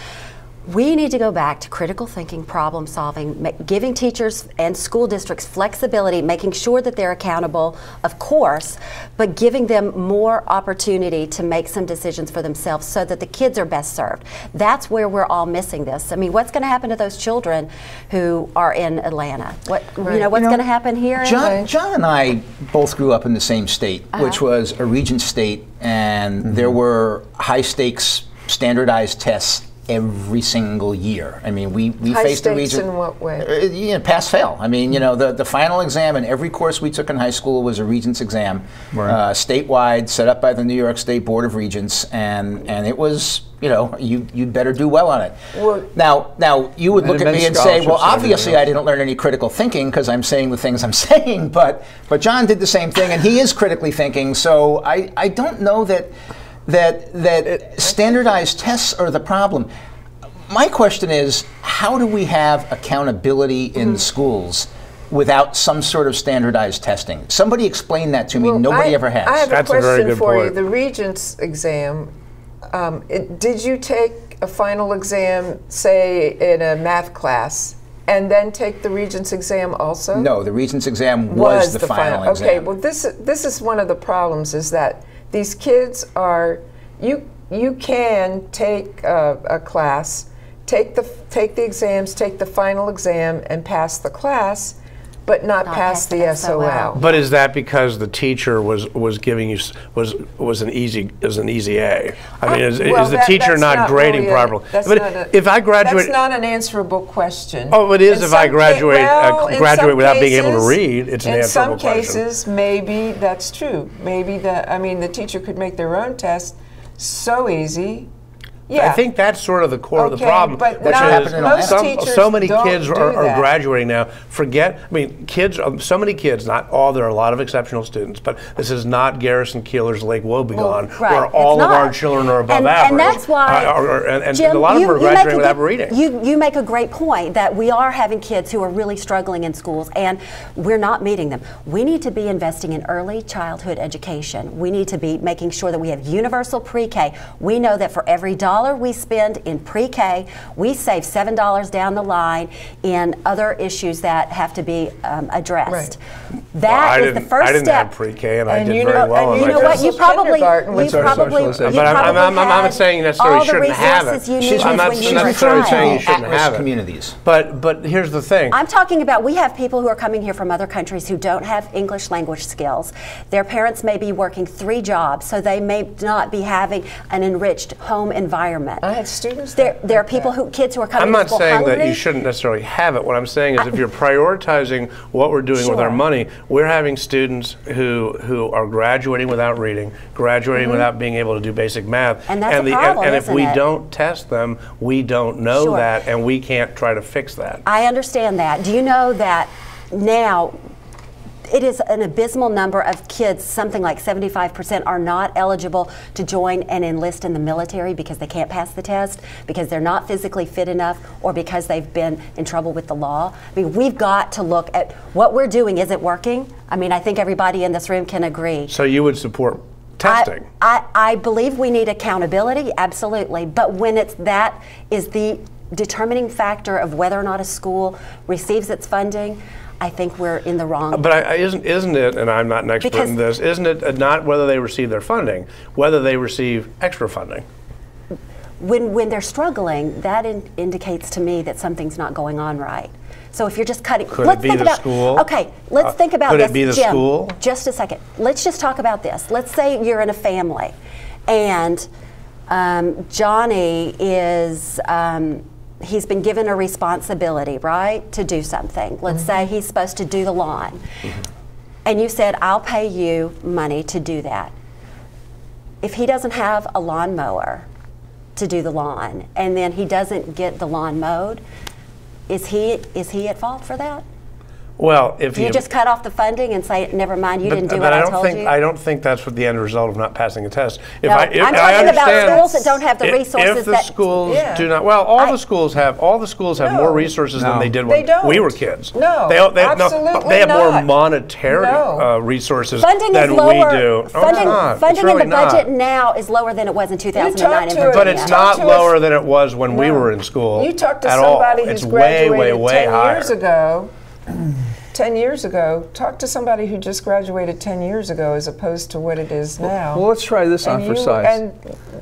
We need to go back to critical thinking, problem solving, giving teachers and school districts flexibility, making sure that they're accountable, of course, but giving them more opportunity to make some decisions for themselves so that the kids are best served. That's where we're all missing this. I mean, what's going to happen to those children who are in Atlanta? You know, what's going to happen here? John and I both grew up in the same state, which was a regent state, and there were high stakes standardized tests every single year. I mean, we faced the region. In what way? You know, pass fail. I mean, you know, the final exam in every course we took in high school was a Regents exam, statewide, set up by the New York State Board of Regents, and it was, you know, you'd better do well on it. Well, now you would look at me and say, well, obviously I didn't learn any critical thinking because I'm saying the things I'm saying, but John did the same thing, and he is critically thinking. So I don't know that standardized tests are the problem. My question is, how do we have accountability in the schools without some sort of standardized testing? Somebody explain that to me. Nobody ever has. I have a question for you. The Regents exam, did you take a final exam, say, in a math class, and then take the Regents exam also? No, the Regents exam was the final exam. Okay, well, this is one of the problems, is that these kids are, you can take a class, take the exams, take the final exam, and pass the class, but not pass the SOL. But is that because the teacher was giving you was an easy A? I mean, is the teacher not grading really properly? If I graduate, that's not an answerable question. Oh, it is. If I graduate without being able to read, it's an answerable question. In some cases, maybe that's true. Maybe the teacher could make their own test so easy. Yeah. I think that's sort of the core of the problem. But so many kids are graduating now. So many kids, not all, there are a lot of exceptional students, but this is not Garrison Keillor's Lake Wobegon, where all of our children are above average. And that's why, Jim, a lot of them are graduating without reading. You make a great point that we are having kids who are really struggling in schools, and we're not meeting them. We need to be investing in early childhood education. We need to be making sure that we have universal pre-K. We know that for every $1 we spend in pre-K, we save $7 down the line in other issues that have to be addressed. Right. That is the first step. I didn't have pre-K, and I did very well. And you know what? You probably. But I'm not saying necessarily you shouldn't have it. I'm not necessarily saying you shouldn't have it. Communities. But here's the thing. I'm talking about, we have people who are coming here from other countries who don't have English language skills. Their parents may be working 3 jobs, so they may not be having an enriched home environment. I have students. There are kids who are coming to school I'm not saying hungry. that you shouldn't necessarily have it. What I'm saying is if you're prioritizing what we're doing with our money, we're having students who are graduating without reading, graduating without being able to do basic math. And that's a problem, and if we isn't it? don't test them, we don't know that, and we can't try to fix that. I understand that. Do you know that now it is an abysmal number of kids, something like 75%, are not eligible to join and enlist in the military because they can't pass the test, because they're not physically fit enough, or because they've been in trouble with the law? I mean, we've got to look at what we're doing. Is it working? I mean, I think everybody in this room can agree. So you would support testing? I believe we need accountability, absolutely. But when that is the determining factor of whether or not a school receives its funding, I think we're in the wrong. But isn't it, and I'm not an expert in this, isn't it not whether they receive their funding, whether they receive extra funding? When they're struggling, that indicates to me that something's not going on right. So if you're just cutting, let's think about school. Okay, let's think about this. Could it be the Jim, school? Just a second. Let's just talk about this. Let's say you're in a family, and Johnny is he's been given a responsibility, right, to do something. Let's say he's supposed to do the lawn. And you said, I'll pay you money to do that. If he doesn't have a lawnmower to do the lawn, and then he doesn't get the lawn mowed, is he at fault for that? Well, if you just cut off the funding and say, never mind, you didn't do what I told you? I don't think that's what the end result of not passing a test. I'm talking about schools that don't have the resources. If the schools do not, well, all the schools have more resources than they did when we were kids. No, absolutely they have more monetary resources than we do. Funding in the budget now is lower than it was in 2009. But it's not lower than it was when we were in school. You talked to somebody who's graduated 10 years ago. 10 years ago, talk to somebody who just graduated 10 years ago as opposed to what it is now. Well, let's try this on for size. And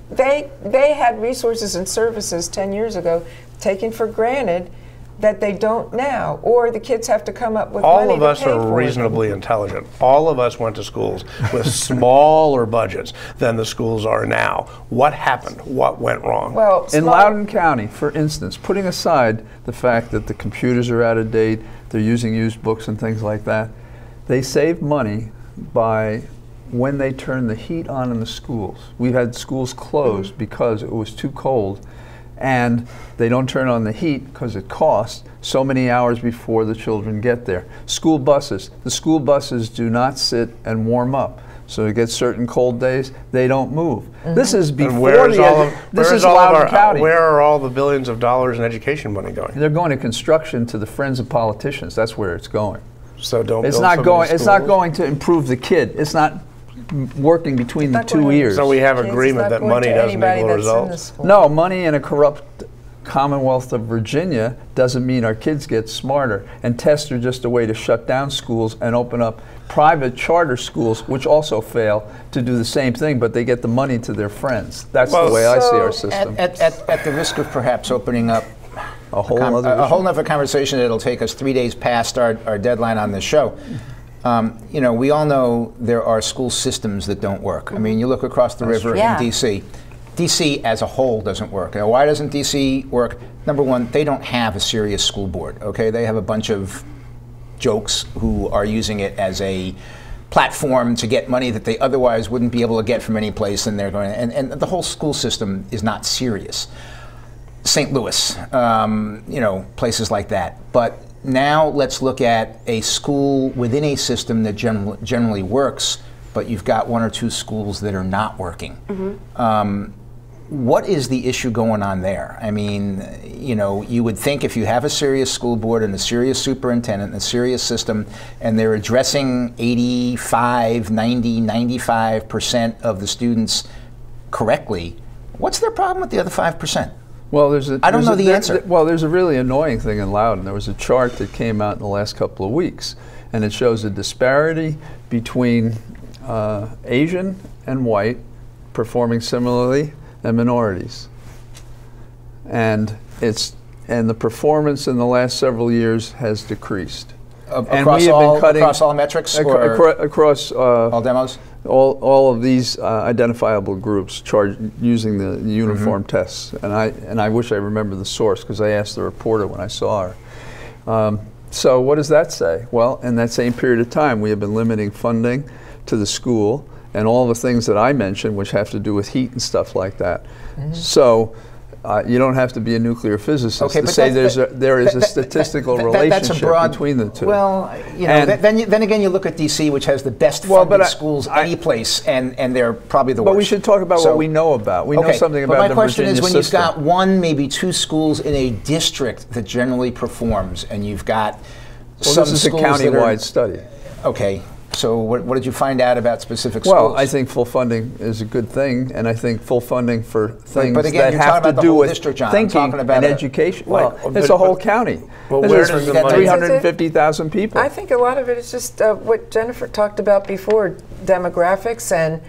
they had resources and services 10 years ago taken for granted that they don't now, or the kids have to come up with money to pay for it. All of us are reasonably intelligent. All of us went to schools with smaller budgets than the schools are now. What happened? What went wrong? Well, in Loudoun County, for instance, putting aside the fact that the computers are out of date, they're using used books and things like that, they save money by when they turn the heat on in the schools. We've had schools closed because it was too cold, and they don't turn on the heat because it costs so many hours before the children get there. School buses. The school buses do not sit and warm up. So it gets certain cold days, they don't move. This is before this is Loudoun County. Where are all the billions of dollars in education money going? They're going to construction, to the friends of politicians. That's where it's going. So don't. It's not going. It's not going to improve the kid. It's not working between the 2 ears. So we have agreement that money doesn't equal results? No, money in a corrupt Commonwealth of Virginia doesn't mean our kids get smarter. And tests are just a way to shut down schools and open up private charter schools, which also fail to do the same thing, but they get the money to their friends. That's the way I see our system. At the risk of perhaps opening up a whole other conversation that'll take us 3 days past our deadline on this show. You know, we all know there are school systems that don't work. I mean, you look across the river in D.C. D.C. as a whole doesn't work. Now, why doesn't D.C. work? Number one, they don't have a serious school board, okay? They have a bunch of jokes who are using it as a platform to get money that they otherwise wouldn't be able to get from any place, and they're going, and the whole school system is not serious. St. Louis, you know, places like that. But now let's look at a school within a system that generally works, but you've got 1 or 2 schools that are not working. What is the issue going on there? I mean, you know, you would think if you have a serious school board and a serious superintendent and a serious system, and they're addressing 85, 90, 95% of the students correctly, what's their problem with the other 5%? Well, I don't know the answer. Well, there's a really annoying thing in Loudoun. There was a chart that came out in the last couple of weeks, and it shows a disparity between Asian and white performing similarly and minorities. And the performance in the last several years has decreased. Across all metrics? Across all demos? All of these identifiable groups using the uniform tests. And I wish I remember the source, because I asked the reporter when I saw her. So what does that say? Well, in that same period of time, we have been limiting funding to the school and all the things that I mentioned, which have to do with heat and stuff like that. So you don't have to be a nuclear physicist to say there is a statistical relationship between the two. Well, you know, then again, you look at D.C., which has the best funded schools any place, and they're probably the worst. But we should talk about what we know about. We know something about the Virginia system. But my question is, when you've got 1, maybe 2 schools in a district that generally performs, and you've got some this is a county-wide study. Okay. So what did you find out about specific schools? Well, I think full funding is a good thing, and I think full funding for things that have to do with thinking and education. Well, it's a whole county. Well, where does the money? 350,000 people. I think a lot of it is just what Jennifer talked about before, demographics and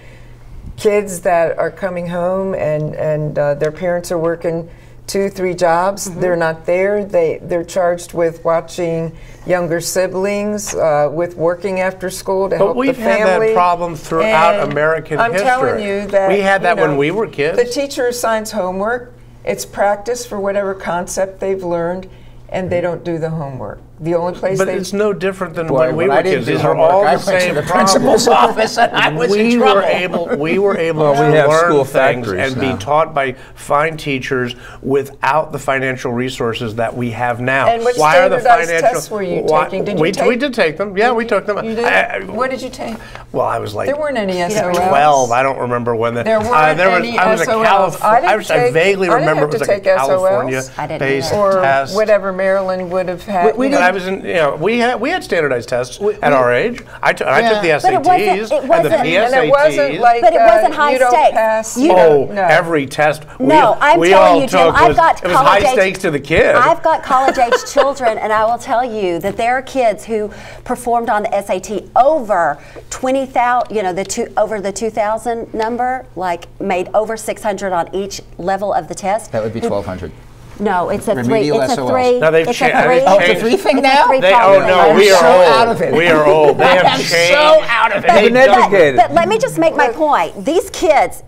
kids that are coming home and their parents are working 2, 3 jobs. They're not there. They're charged with watching younger siblings, with working after school to help the family. But we've had that problem throughout American history. I'm telling you that we had that when we were kids. The teacher assigns homework, It's practice for whatever concept they've learned, and they don't do the homework. The only place But it's no different than when we were kids. These are all the same. same I went to the principal's office and I was in trouble. We were able to learn things and be taught by fine teachers without the financial resources that we have now. And what standardized tests were you taking? Did you take? We did take them. Yeah, we took them. You did? What did you take? Well, I was like, there weren't any SOLs. 12. I don't remember when. There weren't any SOLs. I vaguely remember it was like a California-based test. Or whatever Maryland would have had. But I was in, we had standardized tests at our age. I took the SATs and the PSATs. And it wasn't like, but it wasn't high you don't stakes. pass. Every test. I'm telling you, Jim, it was high stakes to the kid. I've got college-age children, and I will tell you that there are kids who performed on the SAT over 20,000, over the 2,000 number, like made over 600 on each level of the test. That would be 1,200. No, it's a Remedial three. It's SOLs. a three. Now they've it's changed. a three thing now? We are so old. out of it. We are old. They have changed. So out of it. But let me just make my point. These kids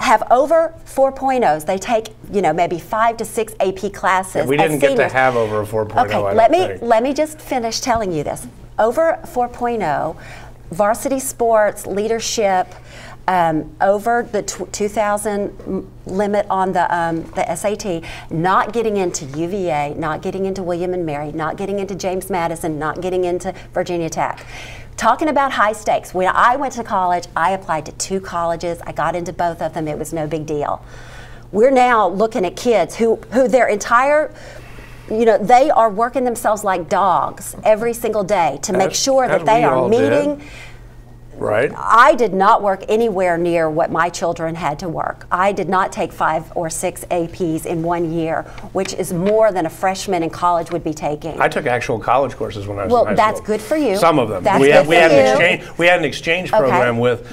have over 4.0s. They take, maybe 5 to 6 AP classes. We didn't get to have over a 4.0. Okay, let me just finish telling you this. Over 4.0, varsity sports, leadership. Over the 2,000 limit on the SAT, not getting into UVA, not getting into William and Mary, not getting into James Madison, not getting into Virginia Tech. Talking about high stakes, when I went to college, I applied to 2 colleges. I got into both of them. It was no big deal. We're now looking at kids who their entire they are working themselves like dogs every single day to make sure that they are meeting. Right. I did not work anywhere near what my children had to work. I did not take 5 or 6 APs in 1 year, which is more than a freshman in college would be taking. I took actual college courses when I was in high school. Well, that's good for you. Some of them. That's we good had an exchange program with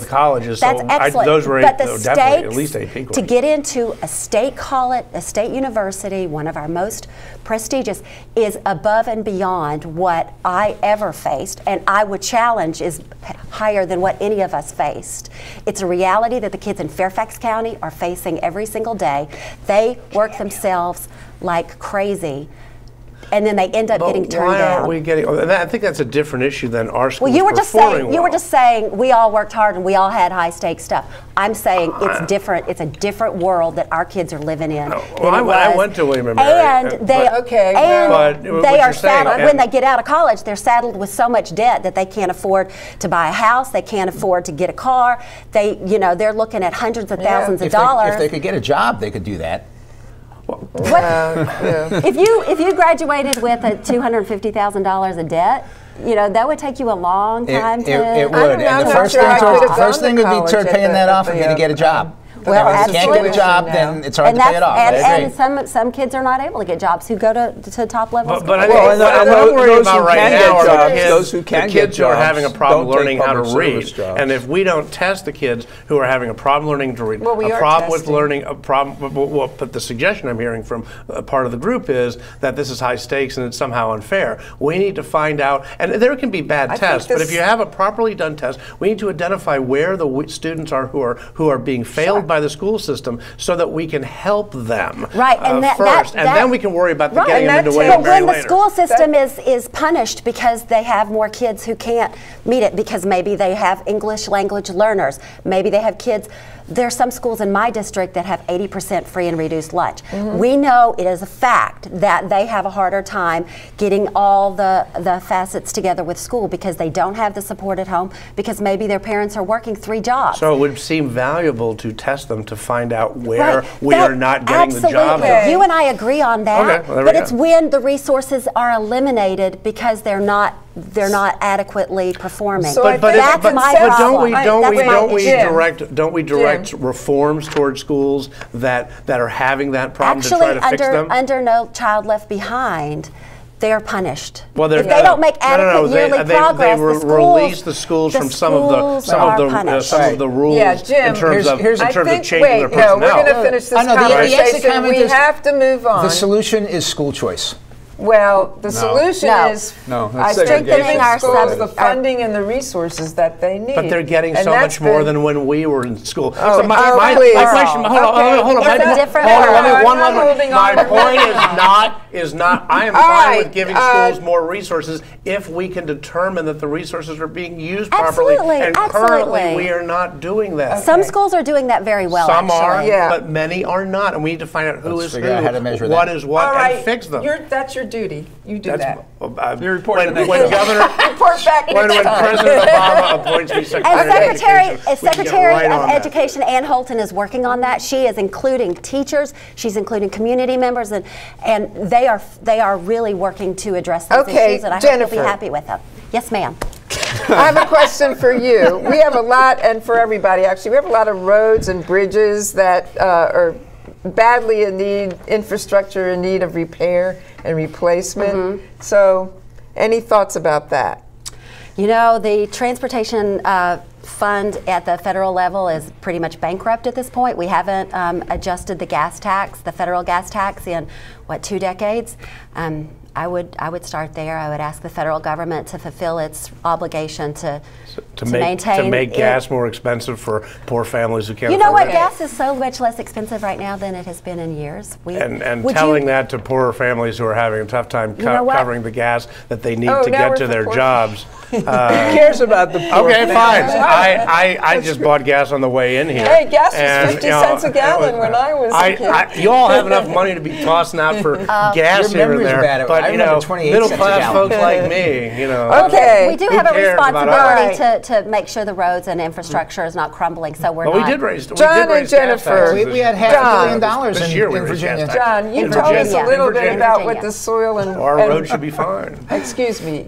colleges. That's so excellent. Those were but the definitely at least AP courses. To get into a state college, a state university, one of our most prestigious, is above and beyond what I ever faced, and I would challenge is higher than what any of us faced. It's a reality that the kids in Fairfax County are facing every single day. They work themselves like crazy, and then they end up getting turned down. Why aren't we getting? I think that's a different issue than our school. Well, you were just saying we all worked hard and we all had high stakes stuff. I'm saying it's different. It's a different world that our kids are living in. Well, I went to William and Mary, and they are saddled when they get out of college. They're saddled with so much debt that they can't afford to buy a house. They can't afford to get a car. They're looking at hundreds of thousands of dollars. If they could get a job, they could do that. If you graduated with $250,000 of debt, that would take you a long time It would. And the first thing would be paying that off and to get a job. Well, if you can't get a job, then it's hard to pay it off. And some kids are not able to get jobs who go to top level schools. But I think what I'm worried about right now are the kids who are having a problem learning how to read. And if we don't test the kids who are having a problem learning to read, but the suggestion I'm hearing from a part of the group is that this is high stakes and it's somehow unfair. We need to find out, and there can be bad tests, but if you have a properly done test, we need to identify where the students are who are being failed by the school system so that we can help them first, and then we can worry about getting them into William and Mary later. But when the school system is punished because they have more kids who can't meet it, because maybe they have English language learners, maybe they have kids. There are some schools in my district that have 80% free and reduced lunch. We know it is a fact that they have a harder time getting all the facets together with school because they don't have the support at home, because maybe their parents are working 3 jobs. So it would seem valuable to test them to find out where we are not getting the job. You and I agree on that, but it's when the resources are eliminated because they're not adequately performing. So that's my problem. Don't we direct reforms towards schools that are having that problem to try to fix them? Under No Child Left Behind, they are punished. Well, if they don't make adequate yearly progress, they release the schools from some of the rules in terms of changing their personnel. We're going to finish this conversation. We have to move on. The solution is school choice. Well, the solution is strengthening our schools the funding and the resources that they need. But they're getting so much more than when we were in school. Oh, so my question, hold on. My point is not. I am fine with giving schools more resources if we can determine that the resources are being used properly. And currently, we are not doing that. Some schools are doing that very well. Some actually. are, but many are not, and we need to find out who is who, what is what, and fix them. That's your duty. You do that. You report when Governor report back when President Obama appoints me Secretary of Secretary of Education Ann Holton is working on that. She is including teachers. She's including community members, and they are really working to address those issues. And I hope you'll be happy with them. Yes, ma'am. I have a question for you. We have a lot, and for everybody actually, we have a lot of roads and bridges that are badly in need, infrastructure in need of repair and replacement. So, any thoughts about that? You know, the transportation fund at the federal level is pretty much bankrupt at this point. We haven't adjusted the gas tax, the federal gas tax, in what, 2 decades? I would start there. I would ask the federal government to fulfill its obligation to make gas more expensive for poor families who can't afford it. You know what? Gas is so much less expensive right now than it has been in years. And telling that to poorer families who are having a tough time covering the gas that they need to get to their jobs. Who cares about the poor? Okay, fine. I just bought gas on the way in here. Hey, gas was 50 cents a gallon when I was a kid. You all have enough money to be tossing out for gas here and there, but middle class folks like me, Okay. We do have a responsibility to make sure the roads and infrastructure is not crumbling, so we're not. We did raise John and Jennifer. We had $500 million in Virginia. John, you told us a little bit about what the soil and our road should be fine. Excuse me.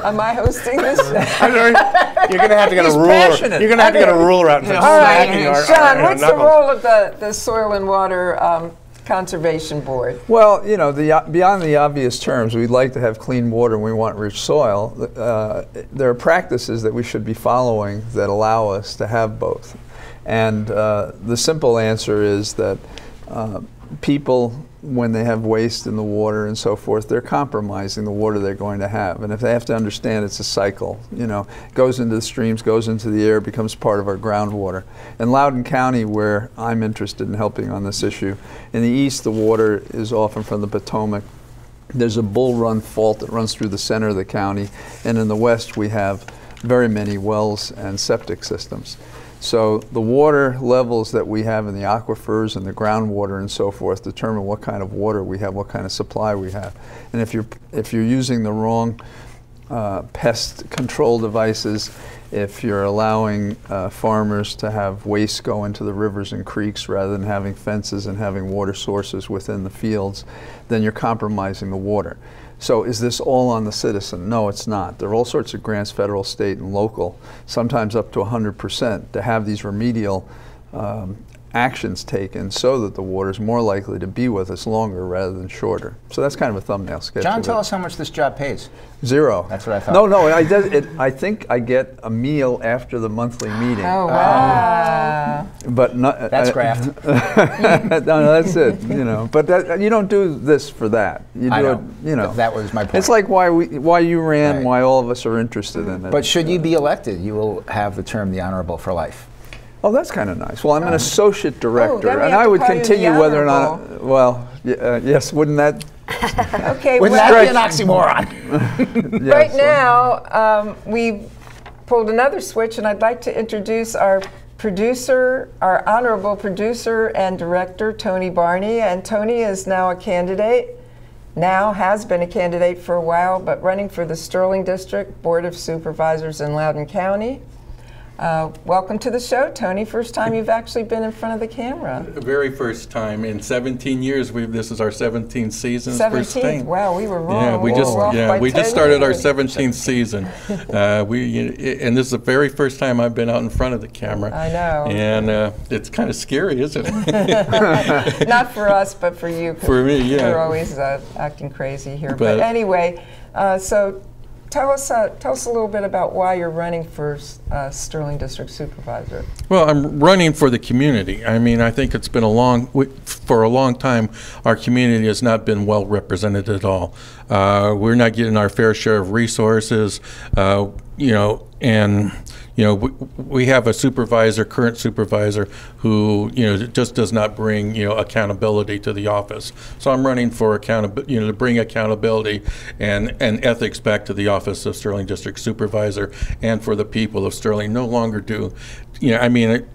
Am I hosting this? You're going to have to get a ruler. You're going to have to get a ruler out and start smacking our John, what's the role of the Soil and Water Conservation Board? Well, you know, beyond the obvious terms, we'd like to have clean water and we want rich soil. There are practices that we should be following that allow us to have both. And the simple answer is that people, when they have waste in the water and so forth, they're compromising the water they're going to have. And if they have to understand it's a cycle, you know, goes into the streams, goes into the air, becomes part of our groundwater. In Loudoun County, where I'm interested in helping on this issue, in the east the water is often from the Potomac. There's a Bull Run fault that runs through the center of the county, and in the west we have very many wells and septic systems. So the water levels that we have in the aquifers and the groundwater and so forth determine what kind of water we have, what kind of supply we have. And if you're using the wrong pest control devices, if you're allowing farmers to have waste go into the rivers and creeks rather than having fences and having water sources within the fields, then you're compromising the water. So is this all on the citizen? No, it's not. There are all sorts of grants, federal, state, and local, sometimes up to 100%, to have these remedial actions taken so that the water is more likely to be with us longer rather than shorter. So that's kind of a thumbnail sketch. John, tell us how much this job pays. Zero. That's what I thought. No, I think I get a meal after the monthly meeting. Oh, wow. But not, that's graft. no, that's it. You know, but you don't do this for that. You do it. You know, that was my point. It's like why you ran, why all of us are interested in it. But should you be elected, you will have the term the Honorable for life. Oh, that's kind of nice. Well, I'm an associate director, and I would continue whether or not. Well, yes, wouldn't that? Okay, wouldn't that be an oxymoron? Yes, right now, we pulled another switch, and I'd like to introduce our producer, our honorable producer and director, Tony Barney. And Tony is now a candidate. Now has been a candidate for a while, but running for the Sterling District Board of Supervisors in Loudoun County. Welcome to the show, Tony. First time you've actually been in front of the camera. The very first time in 17 years. This is our 17th season. 17th. Wow, we were wrong. Yeah, we just started our 17th season. And this is the very first time I've been out in front of the camera. I know. And it's kind of scary, isn't it? Not for us, but for you. For me, yeah. We're always acting crazy here. But anyway, so tell us a little bit about why you're running for Sterling District Supervisor. Well, I'm running for the community. I mean, I think it's been for a long time, our community has not been well represented at all. We're not getting our fair share of resources, we have a current supervisor, who just does not bring accountability to the office. So I'm running for to bring accountability and ethics back to the office of Sterling District Supervisor, and for the people of Sterling. No longer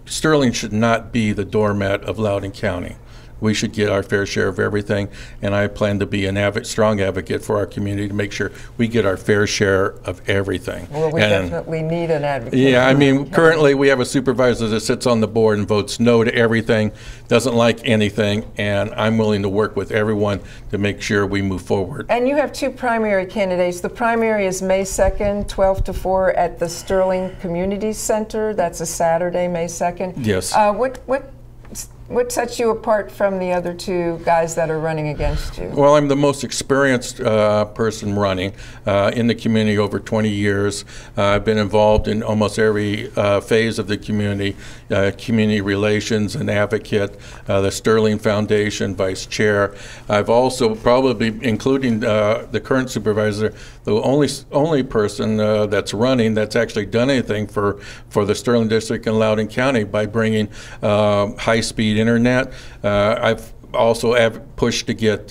Sterling should not be the doormat of Loudoun County. We should get our fair share of everything, and I plan to be a strong advocate for our community to make sure we get our fair share of everything. Well, we definitely need an advocate. Yeah, I mean, currently we have a supervisor that sits on the board and votes no to everything, doesn't like anything, and I'm willing to work with everyone to make sure we move forward. And you have two primary candidates. The primary is May 2nd, 12 to 4 at the Sterling Community Center. That's a Saturday, May 2nd. Yes. What sets you apart from the other two guys that are running against you? Well, I'm the most experienced person running in the community over 20 years. I've been involved in almost every phase of the community, community relations, an advocate, the Sterling Foundation, vice chair. I've also probably, including the current supervisor, the only person that's running that's actually done anything for the Sterling District and Loudoun County by bringing high-speed internet. I've also pushed to get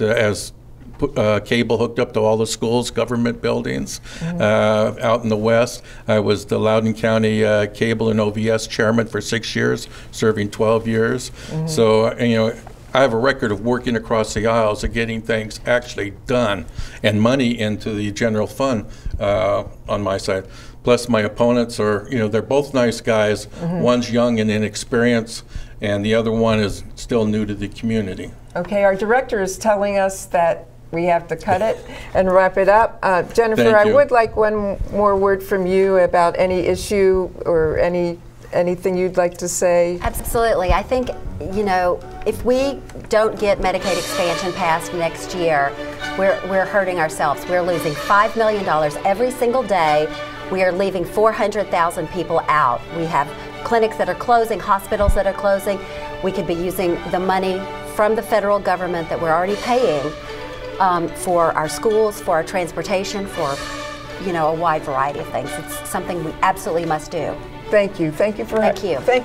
cable hooked up to all the schools, government buildings out in the West. I was the Loudoun County Cable and OVS chairman for 6 years, serving 12 years. So, I have a record of working across the aisles and getting things actually done and money into the general fund on my side. Plus my opponents are, they're both nice guys. One's young and inexperienced, and the other one is still new to the community. Okay, our director is telling us that we have to cut it and wrap it up. Jennifer, I would like one more word from you about any issue or anything you'd like to say. Absolutely. I think, if we don't get Medicaid expansion passed next year, we're hurting ourselves. We're losing $5 million every single day. We are leaving 400,000 people out. We have clinics that are closing, hospitals that are closing. We could be using the money from the federal government that we're already paying for our schools, for our transportation, for a wide variety of things. It's something we absolutely must do. Thank you. Thank you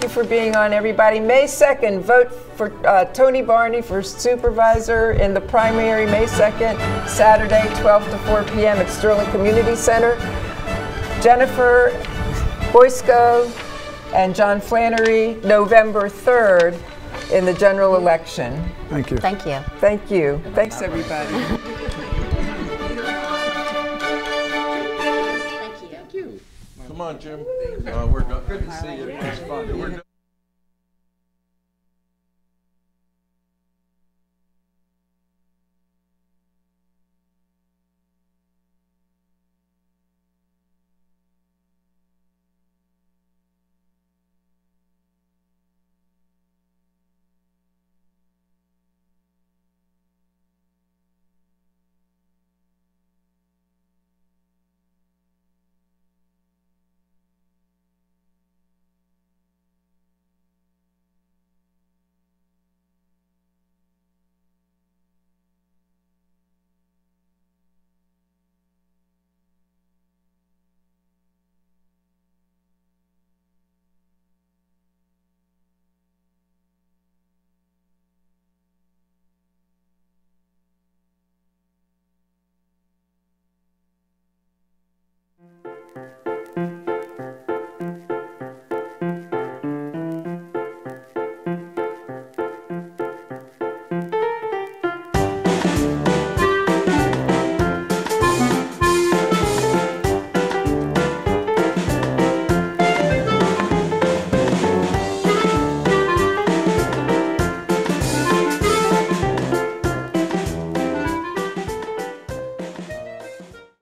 for being on, everybody. May 2nd, vote for Tony Barney for supervisor in the primary. May 2nd, Saturday, 12 to 4 p.m. at Sterling Community Center. Jennifer Boysko and John Flannery, November 3rd in the general election. Thank you. Thank you. Thank you. Thanks, everybody. Come on, Jim. We're good. Good to see you. It was fun.